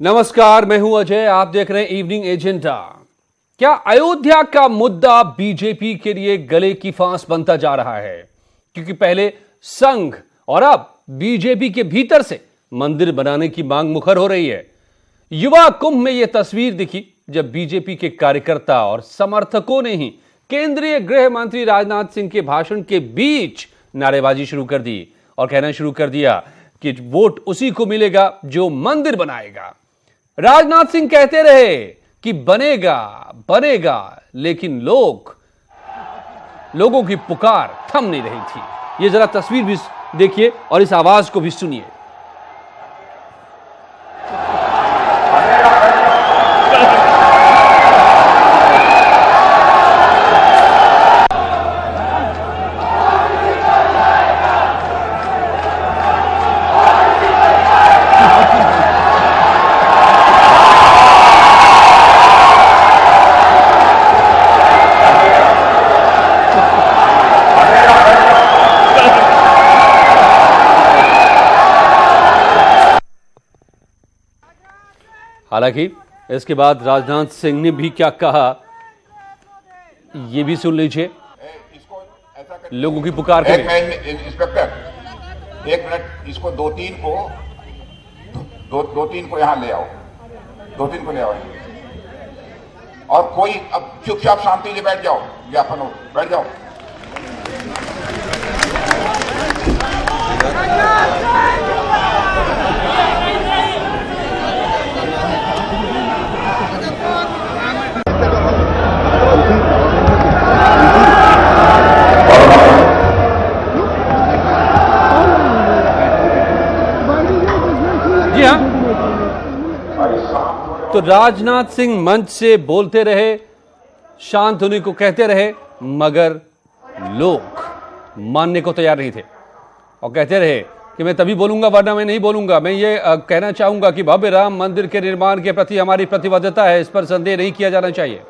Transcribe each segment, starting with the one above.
नमस्कार, मैं हूं अजय। आप देख रहे हैं इवनिंग एजेंडा। क्या अयोध्या का मुद्दा बीजेपी के लिए गले की फांस बनता जा रहा है? क्योंकि पहले संघ और अब बीजेपी के भीतर से मंदिर बनाने की मांग मुखर हो रही है। युवा कुंभ में यह तस्वीर दिखी जब बीजेपी के कार्यकर्ता और समर्थकों ने ही केंद्रीय गृह मंत्री राजनाथ सिंह के भाषण के बीच नारेबाजी शुरू कर दी और कहना शुरू कर दिया कि वोट उसी को मिलेगा जो मंदिर बनाएगा। राजनाथ सिंह कहते रहे कि बनेगा बनेगा, लेकिन लोगों की पुकार थम नहीं रही थी। ये जरा तस्वीर भी देखिए और इस आवाज को भी सुनिए। हालांकि इसके बाद राजनाथ सिंह ने भी क्या कहा, ये भी सुन लीजिए। लोगों की पुकार के इंस्पेक्टर, एक मिनट, इसको दो तीन को यहां ले आओ, और कोई अब चुपचाप शांति से बैठ जाओ, ज्ञापन हो, बैठ जाओ। जी हाँ, तो राजनाथ सिंह मंच से बोलते रहे, शांत होने को कहते रहे, मगर लोग मानने को तैयार नहीं थे और कहते रहे कि मैं तभी बोलूंगा वरना मैं नहीं बोलूंगा। मैं ये कहना चाहूंगा कि भव्य राम मंदिर के निर्माण के प्रति हमारी प्रतिबद्धता है, इस पर संदेह नहीं किया जाना चाहिए।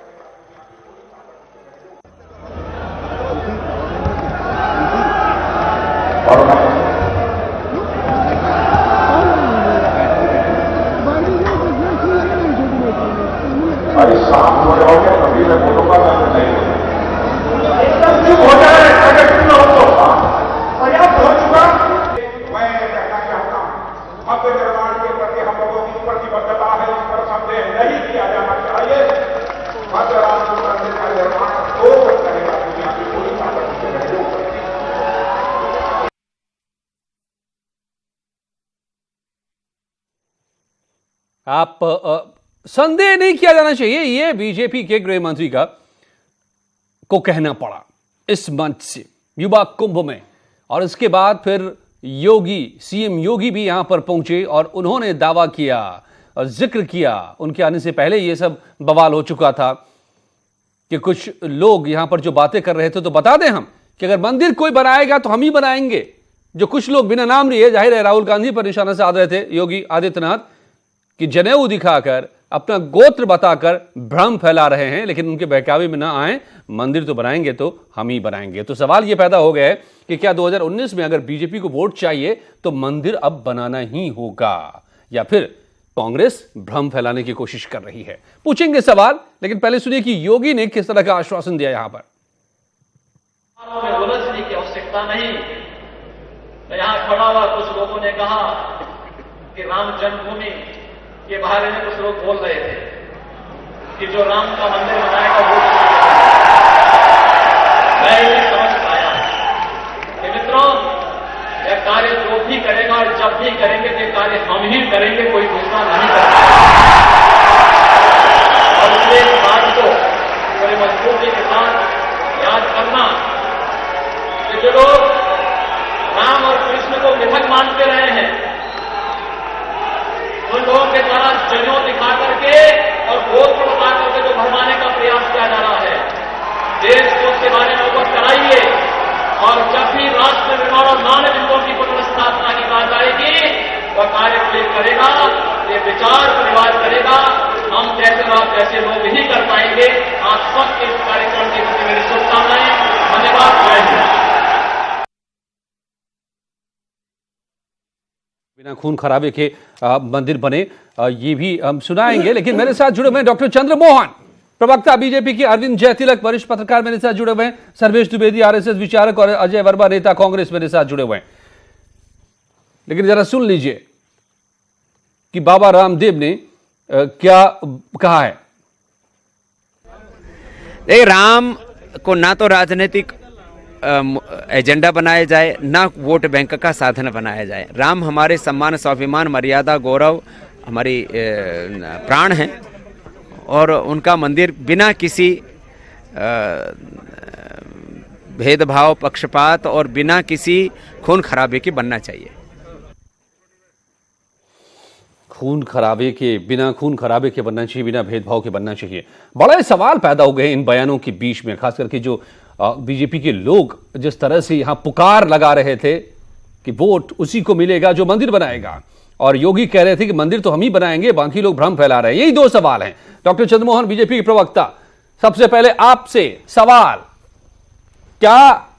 आप संदेह नहीं किया जाना चाहिए, यह बीजेपी के गृह मंत्री को कहना पड़ा इस मंच से युवा कुंभ में। और इसके बाद फिर सीएम योगी भी यहां पर पहुंचे और उन्होंने दावा किया और जिक्र किया। उनके आने से पहले यह सब बवाल हो चुका था कि कुछ लोग यहां पर जो बातें कर रहे थे, तो बता दें हम कि अगर मंदिर कोई बनाएगा तो हम ही बनाएंगे। जो कुछ लोग बिना नाम लिए, जाहिर है राहुल गांधी पर निशाना साध रहे थे योगी आदित्यनाथ, कि जनेऊ दिखाकर अपना गोत्र बताकर भ्रम फैला रहे हैं, लेकिन उनके बहकावे में ना आए। मंदिर तो बनाएंगे तो हम ही बनाएंगे। तो सवाल यह पैदा हो गया है कि क्या 2019 में अगर बीजेपी को वोट चाहिए तो मंदिर अब बनाना ही होगा, या फिर कांग्रेस भ्रम फैलाने की कोशिश कर रही है? पूछेंगे सवाल, लेकिन पहले सुनिए कि योगी ने किस तरह का आश्वासन दिया यहां पर। उलझने की आवश्यकता नहीं। यहां खड़ा हुआ कुछ लोगों ने कहा कि राम जन्मभूमि के बारे में कुछ लोग बोल रहे थे कि जो राम का मंदिर बनाएगा वो, मैं इसे समझ पाया कि मित्रों, यह कार्य जो भी करेगा और जब भी करेंगे तो कार्य हम ही करेंगे, कोई दूसरा नहीं करेगा। और इसलिए इस बात को बड़े मजबूती के साथ याद करना कि जो लोग राम और कृष्ण को मिथक मानते रहे हैं, उन लोगों के द्वारा जनेऊ दिखा करके और गोत्र बता करके जो भरमाने का प्रयास किया जा रहा है, देश को उसके बारे में अवगत कराइए। और जब भी राष्ट्र निर्माण और मानव हितों की पुनर्स्थापना की बात आएगी, वह कार्य करेगा, ये विचार को रिवाज करेगा। हम जैसे लोग ही कर पाएंगे। आप सबके इस कार्यक्रम के प्रति मेरी शुभकामनाएं। धन्यवाद। जय हिंद। बिना खून खराबे के मंदिर बने, ये भी हम सुनाएंगे। लेकिन मेरे साथ जुड़े हुए डॉक्टर चंद्रमोहन, प्रवक्ता बीजेपी के अरविंद जयतिलक, वरिष्ठ पत्रकार मेरे साथ जुड़े हुए हैं, सर्वेश द्विवेदी आरएसएस विचारक, और अजय वर्मा नेता कांग्रेस मेरे साथ जुड़े हुए हैं। लेकिन जरा सुन लीजिए कि बाबा रामदेव ने क्या कहा है। राम को ना तो राजनीतिक एजेंडा बनाया जाए, ना वोट बैंक का साधन बनाया जाए। राम हमारे सम्मान, स्वाभिमान, मर्यादा, गौरव, हमारी प्राण हैं, और उनका मंदिर बिना किसी भेदभाव, पक्षपात और बिना किसी खून खराबे के बनना चाहिए। खून खराबे के, बिना खून खराबे के बनना चाहिए, बिना भेदभाव के बनना चाहिए। बड़े सवाल पैदा हो गए इन बयानों के बीच में, खास करके जो बीजेपी के लोग जिस तरह से यहां पुकार लगा रहे थे कि वोट उसी को मिलेगा जो मंदिर बनाएगा, और योगी कह रहे थे कि मंदिर तो हम ही बनाएंगे, बाकी लोग भ्रम फैला रहे हैं। यही दो सवाल हैं। डॉक्टर चंद्रमोहन, बीजेपी के प्रवक्ता, सबसे पहले आपसे सवाल, क्या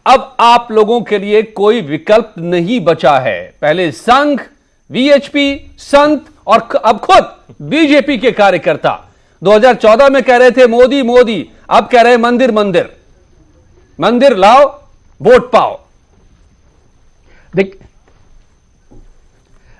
अब आप लोगों के लिए कोई विकल्प नहीं बचा है? पहले संघ, वीएचपी, संत, और अब खुद बीजेपी के कार्यकर्ता 2014 में कह रहे थे मोदी मोदी, अब कह रहे हैं मंदिर मंदिर, मंदिर लाओ वोट पाओ।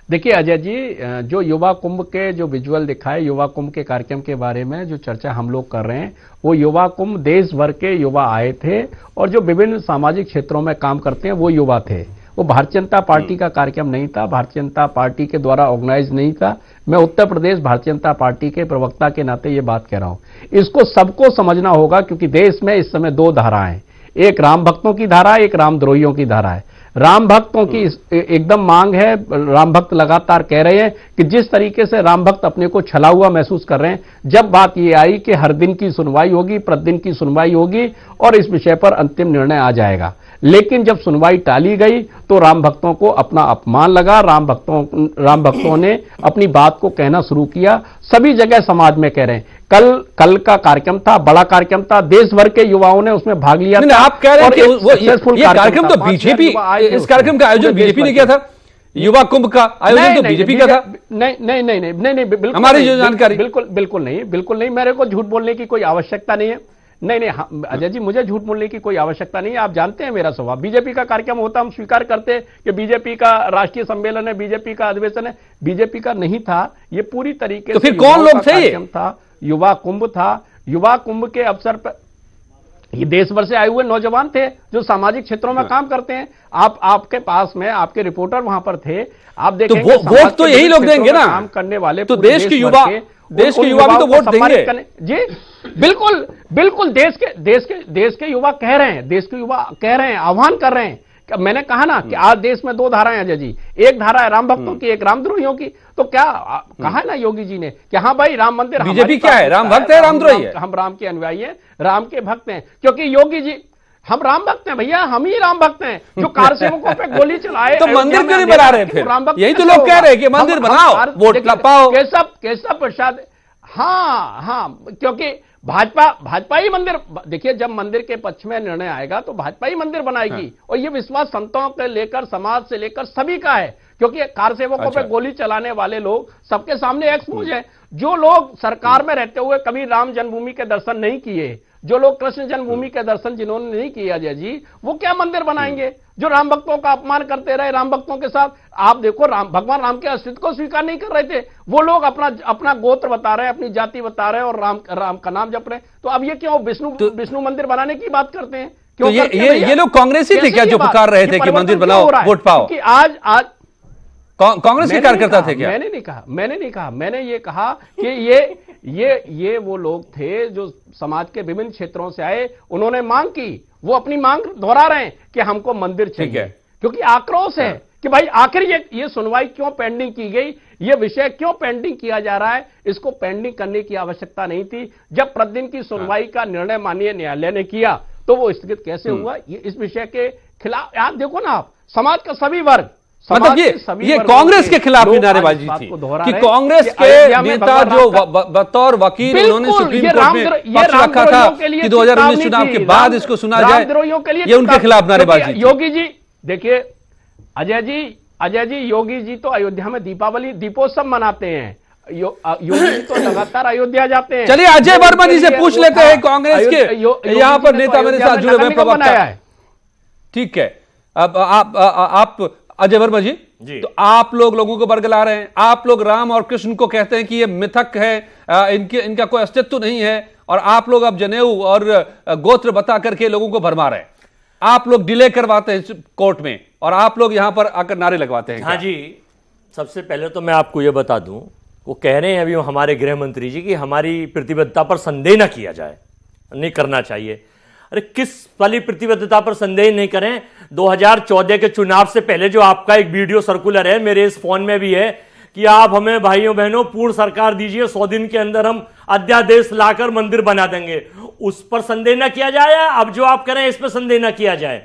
देखिए अजय जी, जो युवा कुंभ के जो विजुअल दिखाए, युवा कुंभ के कार्यक्रम के बारे में जो चर्चा हम लोग कर रहे हैं, वो युवा कुंभ देश भर के युवा आए थे, और जो विभिन्न सामाजिक क्षेत्रों में काम करते हैं वो युवा थे। वो भारतीय जनता पार्टी का कार्यक्रम नहीं था, भारतीय जनता पार्टी के द्वारा ऑर्गेनाइज नहीं था। मैं उत्तर प्रदेश भारतीय जनता पार्टी के प्रवक्ता के नाते ये बात कह रहा हूं। इसको सबको समझना होगा, क्योंकि देश में इस समय दो धाराएं हैं, एक राम भक्तों की धारा, एक रामद्रोहियों की धारा है। राम भक्तों की एकदम मांग है, राम भक्त लगातार कह रहे हैं कि जिस तरीके से राम भक्त अपने को छला हुआ महसूस कर रहे हैं, जब बात ये आई कि हर दिन की सुनवाई होगी, प्रतिदिन की सुनवाई होगी और इस विषय पर अंतिम निर्णय आ जाएगा, लेकिन जब सुनवाई टाली गई तो राम भक्तों को अपना अपमान लगा। राम भक्तों ने अपनी बात को कहना शुरू किया। सभी जगह समाज में कह रहे हैं। कल का कार्यक्रम था, बड़ा कार्यक्रम था, देश भर के युवाओं ने उसमें भाग लिया था। आप कह रहे हैं कि ये कार्यक्रम तो बीजेपी, इस कार्यक्रम का आयोजन बीजेपी ने किया था, युवा कुंभ का आयोजन तो बीजेपी का था। नहीं, बिल्कुल हमारी जो जानकारी, बिल्कुल नहीं, मेरे को झूठ बोलने की कोई आवश्यकता नहीं है। नहीं, अजय जी, मुझे झूठ बोलने की कोई आवश्यकता नहीं है। आप जानते हैं मेरा स्वभाव, बीजेपी का कार्यक्रम होता, हम स्वीकार करते हैं कि बीजेपी का राष्ट्रीय सम्मेलन है, बीजेपी का अधिवेशन है। बीजेपी का नहीं था ये, पूरी तरीके से फिर कौन लोग थे? ये था, युवा कुंभ था। युवा कुंभ के अवसर पर ये देश भर से आए हुए नौजवान थे जो सामाजिक क्षेत्रों में काम करते हैं। आपके पास में आपके रिपोर्टर वहां पर थे, आप देखेंगे तो वोट तो यही लोग देंगे ना, काम करने वाले तो देश के युवा भी तो वोट देंगे जी। बिल्कुल देश के युवा कह रहे हैं, आह्वान कर रहे हैं। मैंने कहा ना कि आज देश में दो धाराएं हैं अजय जी, एक धारा है राम भक्तों की, एक रामद्रोहियों की। तो क्या कहा है ना योगी जी ने कि हाँ भाई राम मंदिर, बीजेपी क्या है, राम भक्त है, रामद्रोही है? हम राम के अनुयायी हैं, राम के भक्त हैं, क्योंकि योगी जी, हम राम भक्त हैं भैया, हम ही राम भक्त हैं जो कार सेवकों पे गोली चलाए। तो मंदिर क्यों नहीं बना रहे फिर? यही तो लोग कह रहे हैं कि मंदिर बनाओ, वोट पाओ। केशव प्रसाद, हाँ, क्योंकि भाजपा ही मंदिर, देखिए जब मंदिर के पक्ष में निर्णय आएगा तो भाजपा ही मंदिर बनाएगी। और ये विश्वास संतों के लेकर, समाज से लेकर सभी का है, क्योंकि कार सेवकों पे गोली चलाने वाले लोग सबके सामने एक्सपोज है। जो लोग सरकार में रहते हुए कभी राम जन्मभूमि के दर्शन नहीं किए, जो लोग कृष्ण जन्मभूमि के दर्शन जिन्होंने नहीं किया अजय जी, वो क्या मंदिर बनाएंगे? जो राम भक्तों का अपमान करते रहे, राम भक्तों के साथ, आप देखो भगवान राम के अस्तित्व को स्वीकार नहीं कर रहे थे, वो लोग अपना गोत्र बता रहे हैं, अपनी जाति बता रहे हैं और राम का नाम जप रहे हैं। तो अब ये क्यों विष्णु मंदिर बनाने की बात करते हैं? तो ये लोग कांग्रेस ही थे क्या जो पुकार रहे थे कि मंदिर बनाओ, वोट पाओ? कि आज कांग्रेस के कार्यकर्ता थे क्या? मैंने नहीं कहा, मैंने ये कहा कि ये वो लोग थे जो समाज के विभिन्न क्षेत्रों से आए, उन्होंने मांग की, वो अपनी मांग दोहरा रहे हैं कि हमको मंदिर चाहिए, क्योंकि आक्रोश है कि भाई आखिर ये सुनवाई क्यों पेंडिंग की गई, ये विषय क्यों पेंडिंग किया जा रहा है? इसको पेंडिंग करने की आवश्यकता नहीं थी। जब प्रतिदिन की सुनवाई का निर्णय माननीय न्यायालय ने किया तो वो स्थगित कैसे हुआ? ये इस विषय के खिलाफ आप देखो ना, आप समाज का सभी वर्ग, मतलब ये कांग्रेस के खिलाफ भी नारेबाजी थी कि कांग्रेस के नेता जो बतौर वकील उन्होंने सुप्रीम कोर्ट में पक्ष रखा था कि 2019 चुनाव के बाद इसको सुना जाए, ये उनके खिलाफ नारेबाजी। योगी जी देखिए, अजय जी अजय जी, योगी जी तो अयोध्या में दीपावली दीपोत्सव मनाते हैं। योगी जी तो लगातार अयोध्या जाते हैं। चलिए अजय वर्मा जी से पूछ लेते हैं, कांग्रेस के यहाँ पर नेता मेरे साथ जुड़े हुए प्रवक्ता। ठीक है, अब आप अजय वर्मा जी, तो आप लोगों को बरगला रहे हैं, आप लोग राम और कृष्ण को कहते हैं कि ये मिथक है, इनका कोई अस्तित्व नहीं है, और आप लोग अब जनेऊ और गोत्र बता करके लोगों को भरमा रहे हैं। आप लोग डिले करवाते हैं कोर्ट में और आप लोग यहां पर आकर नारे लगवाते हैं। हाँ जी, सबसे पहले तो मैं आपको यह बता दूं, वो कह रहे हैं अभी हमारे गृह मंत्री जी कि हमारी प्रतिबद्धता पर संदेह न किया जाए, नहीं करना चाहिए। अरे किस वाली प्रतिबद्धता पर संदेह नहीं करें? 2014 के चुनाव से पहले जो आपका एक वीडियो सर्कुलर है, मेरे इस फोन में भी है, कि आप हमें भाइयों बहनों पूर्ण सरकार दीजिए, 100 दिन के अंदर हम अध्यादेश लाकर मंदिर बना देंगे, उस पर संदेह न किया जाए। अब जो आप करें इस पर संदेह न किया जाए।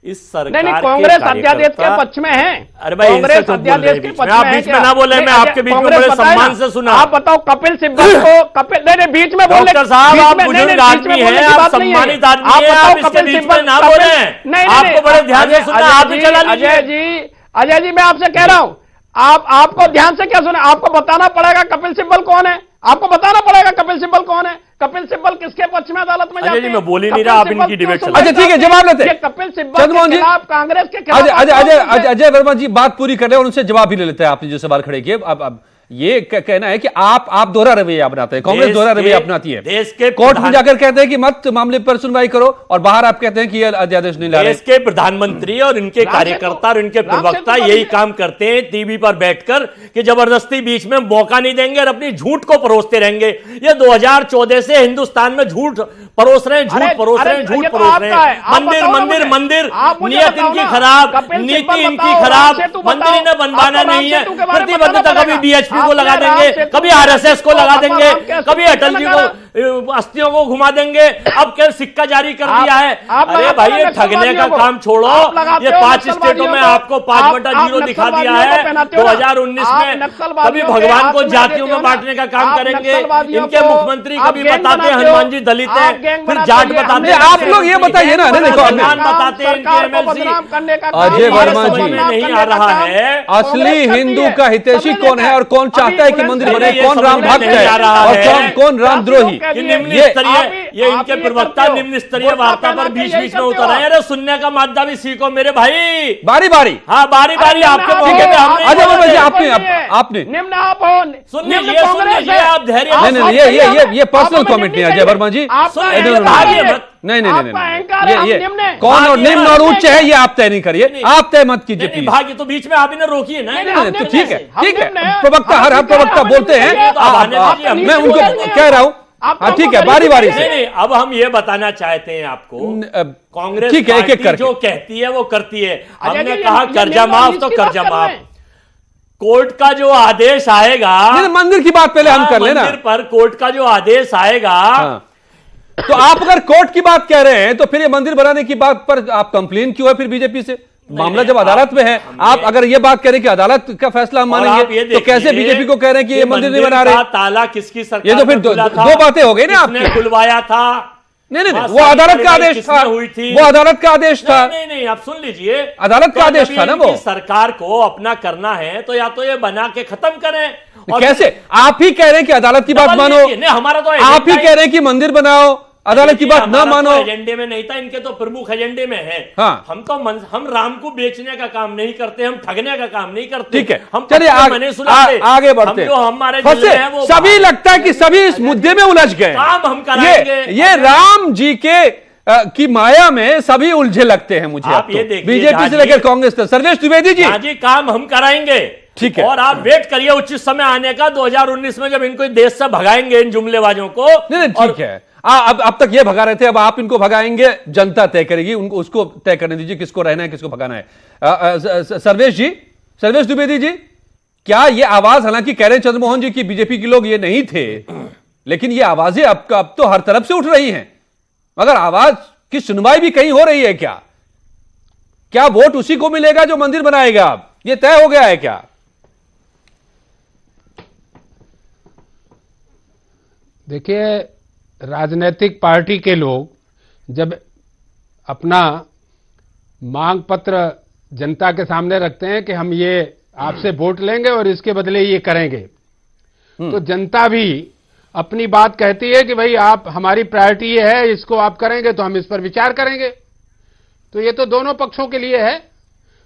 इस सरकार नहीं, कांग्रेस अध्यादेश के पक्ष में है। अरे भाई, कांग्रेस अध्यादेश के पक्ष में आप बीच में ना बोले, मैं आपके बीच में बड़े सम्मान से सुना। आप बताओ कपिल सिब्बल को नहीं बीच में बोले। डॉक्टर साहब, आप बुजुर्ग आदमी हैं, आप सम्मानित आदमी हैं, आप इसके बीच में ना बोले। आपको बड़े ध्यान से सुना, आप ही चला लीजिए। अजय जी, मैं आपसे कह रहा हूं, आपको ध्यान से क्या सुना? आपको बताना पड़ेगा कपिल सिब्बल कौन है, आपको बताना पड़ेगा कपिल सिब्बल कौन है। कपिल सिब्बल किसके पक्ष में अदालत में जाते हैं? जी, मैं बोल ही नहीं रहा, आप इनकी डिबेट चल। अच्छा ठीक है, जवाब लेते हैं। कपिल सिब्बल के खिलाफ, कांग्रेस के खिलाफ। अजय वर्मा जी बात पूरी कर रहे हैं और उनसे जवाब भी ले लेते हैं। आपने जो सवाल खड़े किए, अब ये कहना है कि आप दोहरा रवैया अपनाते हैं, कांग्रेस दोहरा रवैया अपनाती है। देश के कोर्ट में जाकर कहते हैं कि मत मामले पर सुनवाई करो, और बाहर आप कहते हैं कि ये अध्यादेश नहीं ला रहे। देश के प्रधानमंत्री और इनके कार्यकर्ता और इनके प्रवक्ता यही काम करते हैं, टीवी पर बैठकर कि जबरदस्ती बीच में मौका नहीं देंगे और अपनी झूठ को परोसते रहेंगे। ये 2014 से हिंदुस्तान में झूठ परोस रहे हैं, झूठ परोस रहे हैं, झूठ परोस रहे हैं। मंदिर मंदिर मंदिर, नियत इनकी खराब, नीति इनकी खराब, मंदिर इन्हें बनवाना नहीं है। प्रतिबद्धता कभी बीएचपी को लगा देंगे, कभी आरएसएस को लगा देंगे, कभी अटल जी को अस्थियों को घुमा देंगे। अब क्या सिक्का जारी कर दिया है? अरे भाई, ये ठगने का काम छोड़ो। ये 5 स्टेटों में आपको 5/0 दिखा दिया है 2019 में। कभी भगवान को जातियों में बांटने का काम करेंगे। इनके मुख्यमंत्री कभी बताते हैं हनुमान जी दलित है, फिर जाट बताते हैं। आप लोग ये बताइए ना, बताते हैं इनके एमएलसी। अजय वर्मा जी, नहीं आ रहा है असली हिंदू का हितैषी कौन है और कौन चाहता है कि मंदिर बने, कौन राम भक्त है और कौन रामद्रोही? निम्न स्तरीय, ये इनके प्रवक्ता निम्न स्तरीय वार्ता पर बीच बीच में उतर रहे हैं। अरे सुनने का मादा भी सीखो मेरे भाई, बारी बारी। हाँ, बारी बारी आपके मौके पे हमने। अजय वर्मा जी, आपने निम्न आप सुन लीजिए, आप धैर्य। नहीं, ये पर्सनल कमेंट नहीं अजय वर्मा जी। नहीं, ये कौन और निम्न और उच्च है, ये आप तय नहीं करिए, आप तय मत कीजिए प्लीज। भाग्य तो बीच में आप इन्हें रोकिए ना। तो ठीक है, प्रवक्ता हर प्रवक्ता बोलते हैं, मैं उनको कह रहा हूं। हाँ ठीक है, बारी बारी से। नहीं, अब हम ये बताना चाहते हैं आपको, कांग्रेस ठीक है, एक-एक जो कहती है वो करती है। हमने कहा कर्जा माफ तो कर्जा माफ, कोर्ट का जो आदेश आएगा, मंदिर की बात पहले हम कर लेना। मंदिर पर कोर्ट का जो आदेश आएगा, तो आप अगर कोर्ट की बात कह रहे हैं तो फिर ये मंदिर बनाने की बात पर आप कंप्लेन क्यों है फिर बीजेपी से? मामला जब अदालत में है, आप अगर ये बात कह रहे हैं कि अदालत का फैसला हम मानेंगे, तो कैसे बीजेपी को कह रहे हैं कि ये मंदिर नहीं बना रहे? ताला किसकी सरकार? ये तो फिर दो बातें हो गई ना, आपने खुलवाया था। नहीं, वो अदालत का आदेश था, वो अदालत का आदेश था। नहीं, आप सुन लीजिए, अदालत का आदेश था ना वो। सरकार को अपना करना है तो या तो ये बना के खत्म करें। कैसे? आप ही कह रहे हैं कि अदालत की बात मानो, हमारा तो आप ही कह रहे हैं कि मंदिर बनाओ, अदालत की बात ना मानो। एजेंडे में नहीं था, इनके तो प्रमुख एजेंडे में है। हाँ। हम राम को बेचने का काम नहीं करते, हम ठगने का काम नहीं करते। ठीक है, हम चलिए आगे बढ़ते जो हमारे सभी लगता है कि सभी इस मुद्दे में उलझ गए। काम हम कराएंगे। ये राम जी की माया में सभी उलझे लगते हैं मुझे। आप ये देखिए, बीजेपी से लेकर कांग्रेस तक। सर्वेश द्विवेदी जी, काम हम कराएंगे। ठीक है, और आप वेट करिए उचित समय आने का 2019 में, जब इनको देश से भगाएंगे इन जुमलेबाजों को। नहीं, ठीक है, अब तक ये भगा रहे थे, अब आप इनको भगाएंगे, जनता तय करेगी, उनको उसको तय करने दीजिए किसको रहना है किसको भगाना है। सर्वेश द्विवेदी जी, क्या ये आवाज, हालांकि कह रहे हैं चंद्रमोहन जी की बीजेपी के लोग ये नहीं थे, लेकिन ये आवाजें अब तो हर तरफ से उठ रही हैं, मगर आवाज की सुनवाई भी कहीं हो रही है क्या वोट उसी को मिलेगा जो मंदिर बनाएगा? अब ये तय हो गया है क्या? देखिए, राजनीतिक पार्टी के लोग जब अपना मांग पत्र जनता के सामने रखते हैं कि हम ये आपसे वोट लेंगे और इसके बदले ये करेंगे, तो जनता भी अपनी बात कहती है कि भाई आप हमारी प्रायोरिटी ये है, इसको आप करेंगे तो हम इस पर विचार करेंगे। तो ये तो दोनों पक्षों के लिए है,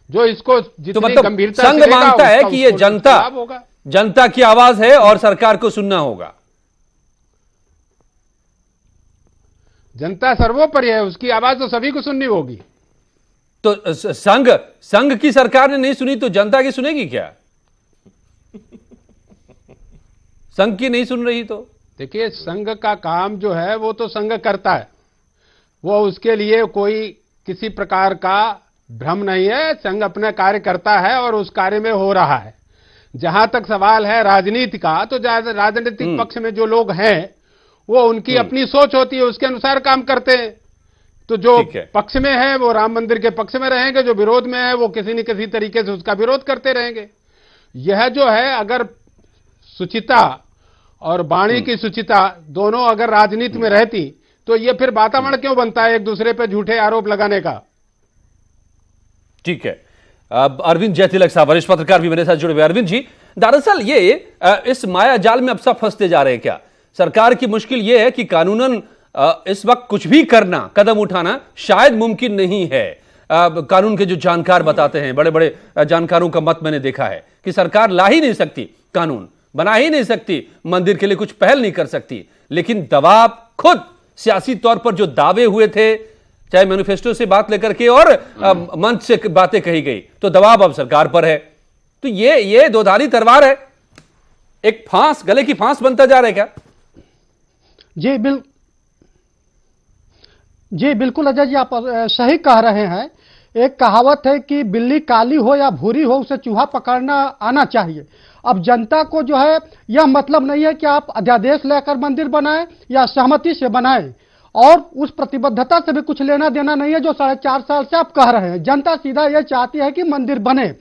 जो इसको जितनी तो मतलब गंभीरता संघ से लेगा, मानता है उसका कि ये उसको जनता लाभ होगा। जनता की आवाज है और सरकार को सुनना होगा। जनता सर्वोपरि है, उसकी आवाज तो सभी को सुननी होगी। तो संघ की सरकार ने नहीं सुनी तो जनता की सुनेगी क्या? संघ की नहीं सुन रही तो देखिए, संघ का काम जो है वो तो संघ करता है, वो उसके लिए कोई किसी प्रकार का भ्रम नहीं है। संघ अपना कार्य करता है और उस कार्य में हो रहा है। जहां तक सवाल है राजनीति का, तो राजनीतिक पक्ष में जो लोग हैं वो उनकी अपनी सोच होती है, उसके अनुसार काम करते हैं। तो जो पक्ष में है वो राम मंदिर के पक्ष में रहेंगे, जो विरोध में है वो किसी न किसी तरीके से उसका विरोध करते रहेंगे। यह जो है, अगर सुचिता और वाणी की सुचिता दोनों अगर राजनीति में रहती तो ये फिर वातावरण क्यों बनता है एक दूसरे पे झूठे आरोप लगाने का। ठीक है। अब अरविंद जयतिलक साहब वरिष्ठ पत्रकार भी मेरे साथ जुड़े हुए। अरविंद जी, दरअसल ये इस माया जाल में अब सब फंसते जा रहे हैं क्या? सरकार की मुश्किल ये है कि कानूनन इस वक्त कुछ भी करना, कदम उठाना शायद मुमकिन नहीं है। कानून के जो जानकार बताते हैं, बड़े बड़े जानकारों का मत मैंने देखा है कि सरकार ला ही नहीं सकती कानून, बना ही नहीं सकती, मंदिर के लिए कुछ पहल नहीं कर सकती। लेकिन दबाव खुद सियासी तौर पर जो दावे हुए थे, चाहे मैनिफेस्टो से बात लेकर के और मंच से बातें कही गई, तो दबाव अब सरकार पर है। तो ये दोधारी तलवार है, एक फांस, गले की फांस बनता जा रहा है क्या? जी बिल्कुल अजय जी, आप सही कह रहे हैं। एक कहावत है कि बिल्ली काली हो या भूरी हो, उसे चूहा पकड़ना आना चाहिए। अब जनता को जो है यह मतलब नहीं है कि आप अध्यादेश लेकर मंदिर बनाएं या सहमति से बनाएं, और उस प्रतिबद्धता से भी कुछ लेना देना नहीं है जो 4.5 साल से आप कह रहे हैं। जनता सीधा यह चाहती है कि मंदिर बने।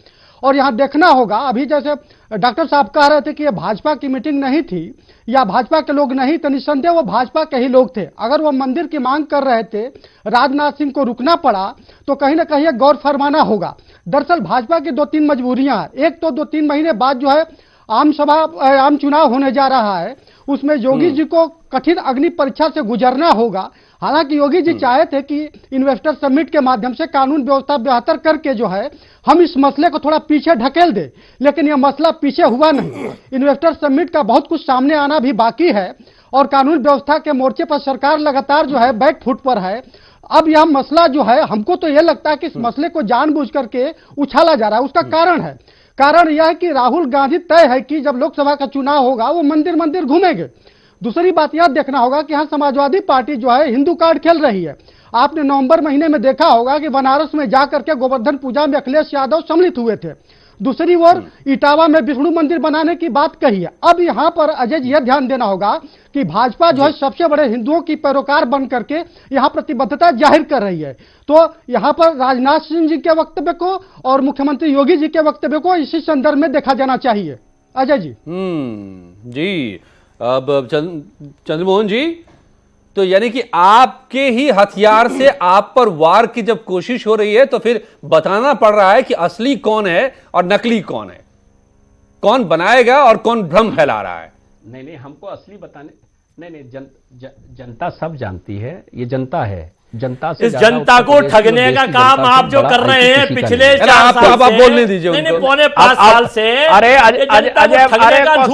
और यहां देखना होगा, अभी जैसे डॉक्टर साहब कह रहे थे कि यह भाजपा की मीटिंग नहीं थी या भाजपा के लोग नहीं, तो निस्संदेह वो भाजपा के ही लोग थे। अगर वो मंदिर की मांग कर रहे थे, राजनाथ सिंह को रुकना पड़ा, तो कहीं ना कहीं गौर फरमाना होगा। दरअसल भाजपा की 2-3 मजबूरियां हैं। एक तो 2-3 महीने बाद जो है आम चुनाव होने जा रहा है, उसमें योगी जी को कठिन अग्नि परीक्षा से गुजरना होगा। हालांकि योगी जी चाहे थे कि इन्वेस्टर समिट के माध्यम से कानून व्यवस्था बेहतर करके जो है हम इस मसले को थोड़ा पीछे ढकेल दे, लेकिन यह मसला पीछे हुआ नहीं। इन्वेस्टर समिट का बहुत कुछ सामने आना भी बाकी है और कानून व्यवस्था के मोर्चे पर सरकार लगातार जो है बैक फुट पर है। अब यह मसला जो है, हमको तो यह लगता है कि इस मसले को जानबूझ करके उछाला जा रहा है। उसका कारण यह है कि राहुल गांधी तय है कि जब लोकसभा का चुनाव होगा वो मंदिर मंदिर घूमेंगे। दूसरी बात यह देखना होगा कि यहाँ समाजवादी पार्टी जो है हिंदू कार्ड खेल रही है। आपने नवंबर महीने में देखा होगा कि बनारस में जाकर के गोवर्धन पूजा में अखिलेश यादव सम्मिलित हुए थे। दूसरी ओर इटावा में विष्णु मंदिर बनाने की बात कही है। अब यहाँ पर अजय जी यह ध्यान देना होगा कि भाजपा जो है सबसे बड़े हिंदुओं की पैरोकार बन करके यहाँ प्रतिबद्धता जाहिर कर रही है। तो यहाँ पर राजनाथ सिंह जी के वक्तव्य को और मुख्यमंत्री योगी जी के वक्तव्य को इसी संदर्भ में देखा जाना चाहिए। अजय जी। जी, अब चंद्रमोहन जी, तो यानी कि आपके ही हथियार से आप पर वार की जब कोशिश हो रही है, तो फिर बताना पड़ रहा है कि असली कौन है और नकली कौन है, कौन बनाएगा और कौन भ्रम फैला रहा है। नहीं, हमको असली बताने नहीं, जनता सब जानती है, ये जनता है। जनता से इस जनता को ठगने का काम आप जो कर रहे हैं पिछले 4 साल से, आप बोलने दीजिए। नहीं, पौने 5 साल से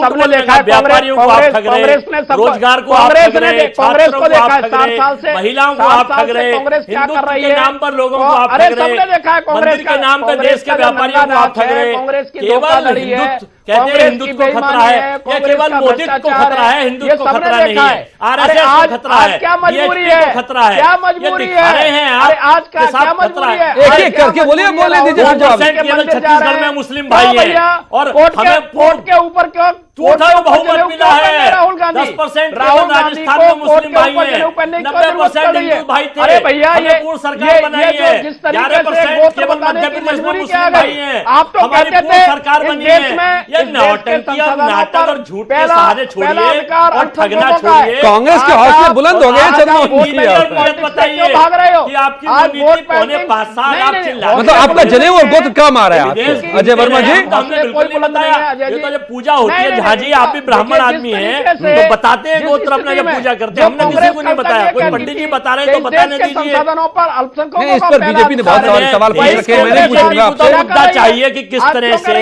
सबने देखा है, व्यापारियों को आप ठग रहे, रोजगार को आप ठग रहे, कांग्रेस को देखा है 7 साल से, महिलाओं को आप ठग रहे, हिंदुत्व के नाम पर लोगों को आप ठग रहे, मंदिर के नाम पर देश के व्यापारियों को आप ठग रहे। केवल हिंदुत्व कहते हैं, हिंदुत्व को खतरा है, या केवल मोदी को खतरा है, हिंदुत्व को खतरा नहीं है, आरएसएस को खतरा है, क्या मजबूरी है, खतरा है, क्या मजबूरी है, आज का क्या मजबूरी है, एक-एक करके बोले दीजिए। छत्तीसगढ़ में मुस्लिम भाई है और कोर्ट के ऊपर क्यों झूठा बहुमत मिला है। राहुल गांधी 10% राहुल गांधी राजस्थान को में मुस्लिम भाई हैं, जनेऊ पहनने की 90% हिंदू भाई थे। अरे भैया हमने पूर्ण सरकार बनाई है, 11% केवल मध्य प्रदेश में मुस्लिम भाई हैं। आप तो हमारी कहते पूर्ण थे सरकार बनी इस है। देश में ये नौटंकी और नाटक और झूठ के सहारे छोड़िए और ठगना छोड़िए। कांग्रेस के हौसले बुलंद हो गए चंद्रमोहन जी। बताइए भाग रहे हो कि आपकी रणनीति पौने 5 साल आप चिल्ला, मतलब आपका जनेऊ और गोत्र कम आ रहा है आपको, अजय वर्मा जी। हमने बिल्कुल नहीं बताया। ये तो जब पूजा होती है, जहाँ जी आप भी ब्राह्मण आदमी हैं तो बताते हैं गोत्र अपना जब पूजा करते हैं। हमने किसी को नहीं बताया, कोई पंडित जी बता रहे हैं तो बताने दीजिए। संसाधनों पर अल्पसंख्यकों नहीं, इस पर बीजेपी ने बहुत सवाल पूछ रखे हैं, मैं नहीं पूछूंगा आपसे। मुद्दा चाहिए कि किस तरह से,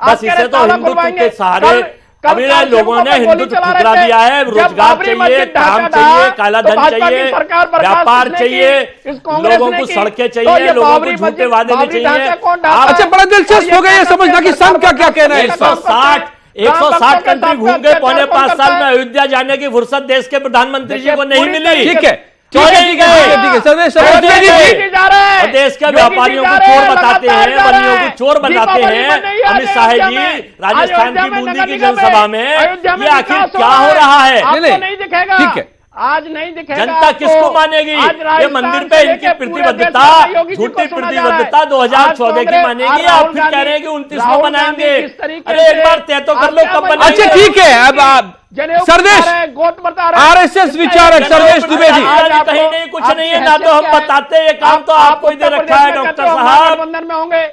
बस इसे तो हिंदुत्व के सहारे अभी लोगों ने हिंदुत्व ठुकरा दिया है। रोजगार चाहिए, काम चाहिए, काला धन चाहिए, व्यापार चाहिए, लोगों को सड़कें चाहिए, लोगों को झूठे वादे नहीं चाहिए। अच्छा, बड़ा दिलचस्प हो गया ये समझना कि संघ का क्या कहना है। 160 कंट्री घूम गए, पौने 5 साल में अयोध्या जाने की फुर्सत देश के प्रधानमंत्री जी को नहीं मिली। ठीक है, ठीक है, सर्वेश और देश के व्यापारियों को चोर बताते हैं, बनियों को चोर बताते हैं। अमित शाह जी राजस्थान की बूंदी की जनसभा में, ये आखिर क्या हो रहा है? नहीं दिखेगा, ठीक है, आज नहीं दिखेगा। जनता किसको मानेगी? ये मंदिर पे इनकी प्रतिबद्धता, झूठी प्रतिबद्धता 2014 की मानेगी, आप फिर कह रहे हैं कि 29 को बनाएंगे। अरे एक बार तय तो कर लो कब बनाएंगे। अच्छा ठीक है, अब आप सर्वेश आरएसएस विचारक सर्वेश द्विवेदी, कहीं नहीं, कुछ नहीं है ना, तो हम बताते हैं, ये काम तो आपको ही दे रखा है डॉक्टर साहब। बंधन में होंगे,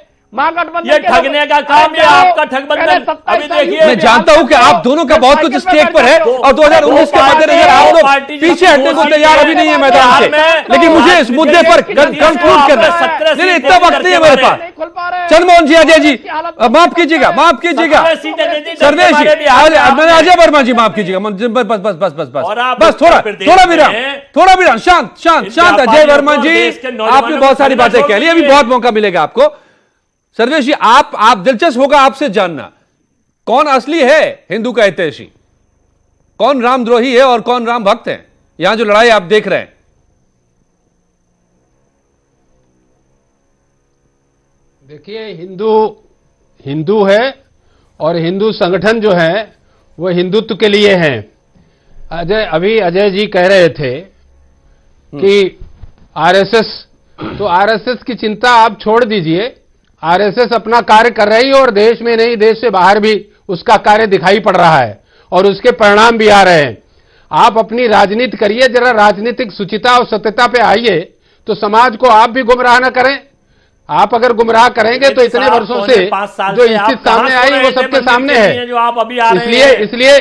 ये ठगने का काम, ये आपका ठगबंधन। अभी देखिए, मैं जानता हूं कि आप दोनों का बहुत कुछ स्टेक पर है और 2019 के मद्देनजर आप लोग पीछे हटने को तैयार अभी नहीं है मैदान से, लेकिन मुझे इस मुद्दे पर कंक्लूड करना है। नहीं, इतना वक्त नहीं है मेरे पास। चंद्रमोहन जी, अजय जी, माफ कीजिएगा, माफ कीजिएगा, सर्वेश जी, अजय वर्मा जी, माफ कीजिएगा, बस बस बस बस बस बस थोड़ा विराम, शांत अजय वर्मा जी, आपने बहुत सारी बातें कह ली, अभी बहुत मौका मिलेगा आपको। सर्वेश जी, आप दिलचस्प होगा आपसे जानना, कौन असली है हिंदू का हितैषी, कौन रामद्रोही है और कौन राम भक्त है? यहां जो लड़ाई आप देख रहे हैं, देखिए, हिंदू है और हिंदू संगठन जो है वो हिंदुत्व के लिए है। अजय जी कह रहे थे कि आरएसएस, तो आरएसएस की चिंता आप छोड़ दीजिए। आरएसएस अपना कार्य कर रही है और देश में नहीं, देश से बाहर भी उसका कार्य दिखाई पड़ रहा है और उसके परिणाम भी आ रहे हैं। आप अपनी राजनीति करिए, जरा राजनीतिक सुचिता और सत्यता पे आइए, तो समाज को आप भी गुमराह न करें। आप अगर गुमराह करेंगे तो इतने वर्षों से जो स्थिति सामने आई वो सबके सामने है। जो आप अभी आ रहे हैं, इसलिए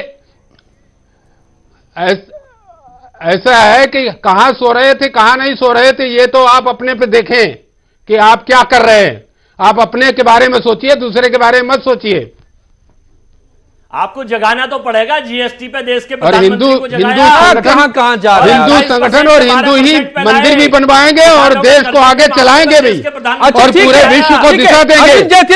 ऐसा है कि कहां सो रहे थे, कहां नहीं सो रहे थे, ये तो आप अपने पे देखें कि आप क्या कर रहे हैं। आप अपने के बारे में सोचिए, दूसरे के बारे में मत सोचिए। आपको जगाना तो पड़ेगा, जीएसटी पे देश के और हिंदू संगठन कहां जा रहे हैं? हिंदू संगठन और हिंदू ही मंदिर भी बनवाएंगे और देश को आगे चलाएंगे भी, और पूरे विश्व को दिखा देंगे। आप जैसी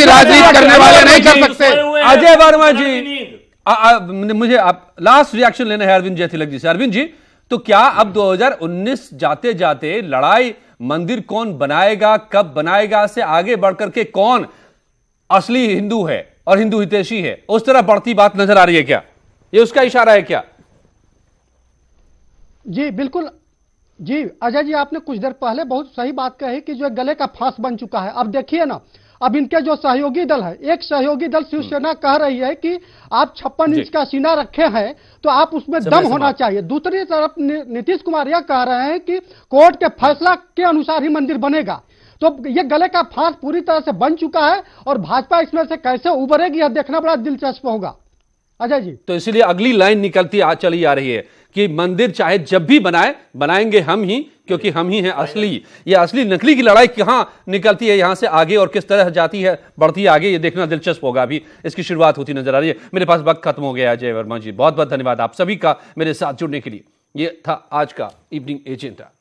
राजनीति करने वाले नहीं कर सकते। अजय वर्मा जी, मुझे आप लास्ट रिएक्शन लेना है अरविंद जयतिलक जी से। अरविंद जी, तो क्या अब 2019 जाते जाते लड़ाई मंदिर कौन बनाएगा, कब बनाएगा से आगे बढ़कर के कौन असली हिंदू है और हिंदू हितैषी है, उस तरह बढ़ती बात नजर आ रही है क्या? ये उसका इशारा है क्या? जी बिल्कुल जी, अजय जी, आपने कुछ देर पहले बहुत सही बात कही कि जो गले का फांस बन चुका है। अब देखिए ना, अब इनके जो सहयोगी दल है, एक सहयोगी दल शिवसेना कह रही है कि आप 56 इंच का सीना रखे हैं तो आप उसमें दम होना चाहिए। दूसरी तरफ नीतीश कुमार यह कह रहे हैं कि कोर्ट के फैसला के अनुसार ही मंदिर बनेगा। तो ये गले का फांस पूरी तरह से बन चुका है और भाजपा इसमें से कैसे उभरेगी यह देखना बड़ा दिलचस्प होगा। अजय जी, तो इसलिए अगली लाइन निकलती चली आ रही है कि मंदिर चाहे जब भी बनाएंगे हम ही, क्योंकि हम ही हैं असली। ये असली नकली की लड़ाई कहां निकलती है यहां से आगे और किस तरह जाती है, बढ़ती है आगे, ये देखना दिलचस्प होगा। अभी इसकी शुरुआत होती नजर आ रही है। मेरे पास वक्त खत्म हो गया है। अजय वर्मा जी, बहुत बहुत धन्यवाद आप सभी का मेरे साथ जुड़ने के लिए। ये था आज का इवनिंग एजेंडा।